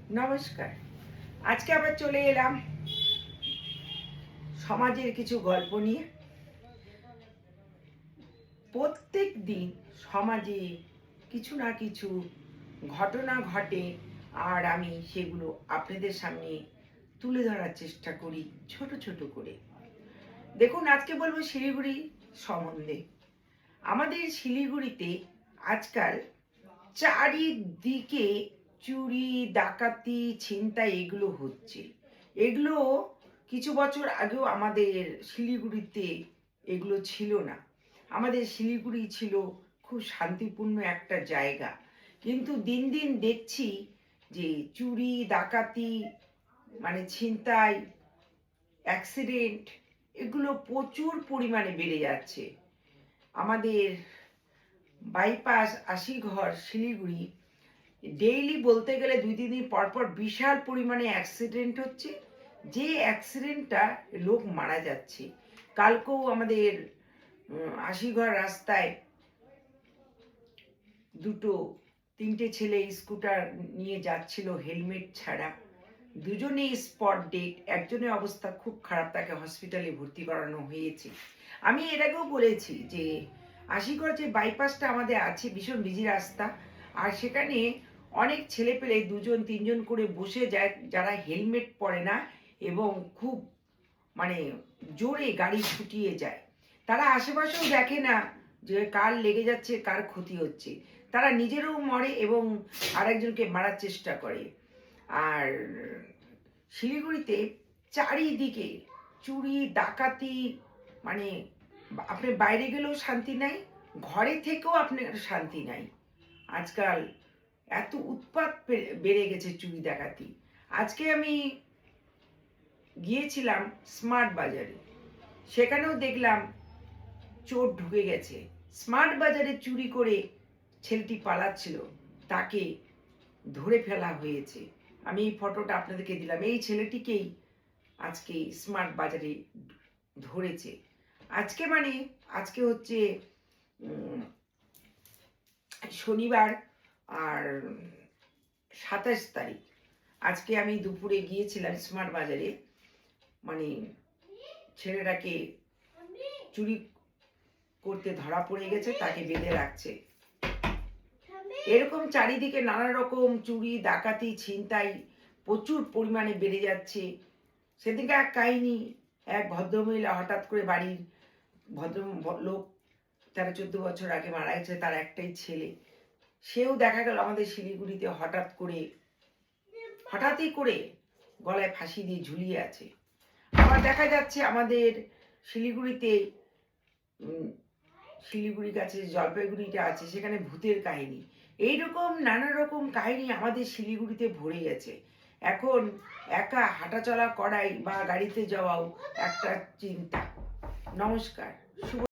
নমস্কার। আজকে আবার চলে এলাম সমাজের কিছু গল্প নিয়ে। প্রত্যেক দিন সমাজে কিছু না কিছু ঘটনা ঘটে, আর আমি সেগুলো আপনাদের সামনে তুলে ধরার চেষ্টা করি ছোট ছোট করে। দেখুন, আজকে বলবো শিলিগুড়ি সম্বন্ধে। আমাদের শিলিগুড়িতে আজকাল চারিদিকে চুরি, ডাকাতি, ছিনতাই এগুলো হচ্ছে। এগুলো কিছু বছর আগেও আমাদের শিলিগুড়িতে এগুলো ছিল না। আমাদের শিলিগুড়ি ছিল খুব শান্তিপূর্ণ একটা জায়গা। কিন্তু দিন দিন দেখছি যে চুরি, ডাকাতি, মানে ছিনতাই, অ্যাক্সিডেন্ট এগুলো প্রচুর পরিমাণে বেড়ে যাচ্ছে। আমাদের বাইপাস, আশিঘর, শিলিগুড়ি ডেইলি বলতে গেলে 2-3 দিন পর পর বিশাল পরিমাণে অ্যাক্সিডেন্ট হচ্ছে। যে অ্যাক্সিডেন্টটা লোক মারা যাচ্ছে। কালকেও আমাদের আশিঘর রাস্তায় তিনটে ছেলে স্কুটার নিয়ে যাচ্ছিল হেলমেট ছাড়া। দুজনেই স্পট ডেড। একজনের অবস্থা খুব খারাপ, তাকে হসপিটালে ভর্তি করানো হয়েছে। আমি এর আগেও বলেছি যে আশিঘর যে বাইপাসটা আমাদের আছে ভীষণ বিজি রাস্তা, আর সেখানে অনেক ছেলে পেলে 2-3 জন করে বসে যায় যারা হেলমেট পরে না এবং খুব মানে জোরে গাড়ি ছুটিয়ে যায়। তারা আশেপাশেও দেখে না যে কার লেগে যাচ্ছে, কার ক্ষতি হচ্ছে। তারা নিজেরও মরে এবং আরেকজনকে মারার চেষ্টা করে। আর শিলিগুড়িতে চারিদিকে চুরি, ডাকাতি, মানে আপনি বাইরে গেলেও শান্তি নাই, ঘরে থেকেও আপনার শান্তি নাই। আজকাল এত উৎপাত বেড়ে গেছে চুরি ডাকাতি। আজকে আমি গিয়েছিলাম স্মার্ট বাজারে, সেখানেও দেখলাম চোর ঢুকে গেছে। স্মার্ট বাজারে চুরি করে ছেলেটি পালাচ্ছিল, তাকে ধরে ফেলা হয়েছে। আমি এই ফটোটা আপনাদেরকে দিলাম। এই ছেলেটিকেই আজকে স্মার্ট বাজারে ধরেছে। আজকে হচ্ছে শনিবার, আর 27 তারিখ। আজকে আমি দুপুরে গিয়েছিলাম স্মার্ট বাজারে, মানে ছেলেটাকে চুরি করতে ধরা পড়ে গেছে, তাকে বেঁধে রাখছে। এরকম চারিদিকে নানা রকম চুরি, ডাকাতি, ছিনতাই প্রচুর পরিমাণে বেড়ে যাচ্ছে। সেদিনকে এক কাহিনী, এক ভদ্রমহিলা হঠাৎ করে বাড়ির ভদ্র লোক 13-14 বছর আগে মারা গেছে, তার একটাই ছেলে। সেও দেখা গেল আমাদের শিলিগুড়িতে হঠাৎই করে গলায় ফাঁসি দিয়ে ঝুলিয়ে আছে। আবার দেখা যাচ্ছে আমাদের শিলিগুড়িতে শিলিগুড়ির কাছে জলপাইগুড়িটা আছে, সেখানে ভূতের কাহিনী। এইরকম নানা রকম কাহিনী আমাদের শিলিগুড়িতে ভরে গেছে। এখন একা হাঁটাচলা করাই বা গাড়িতে যাওয়াও একটা চিন্তা। নমস্কার। শুভ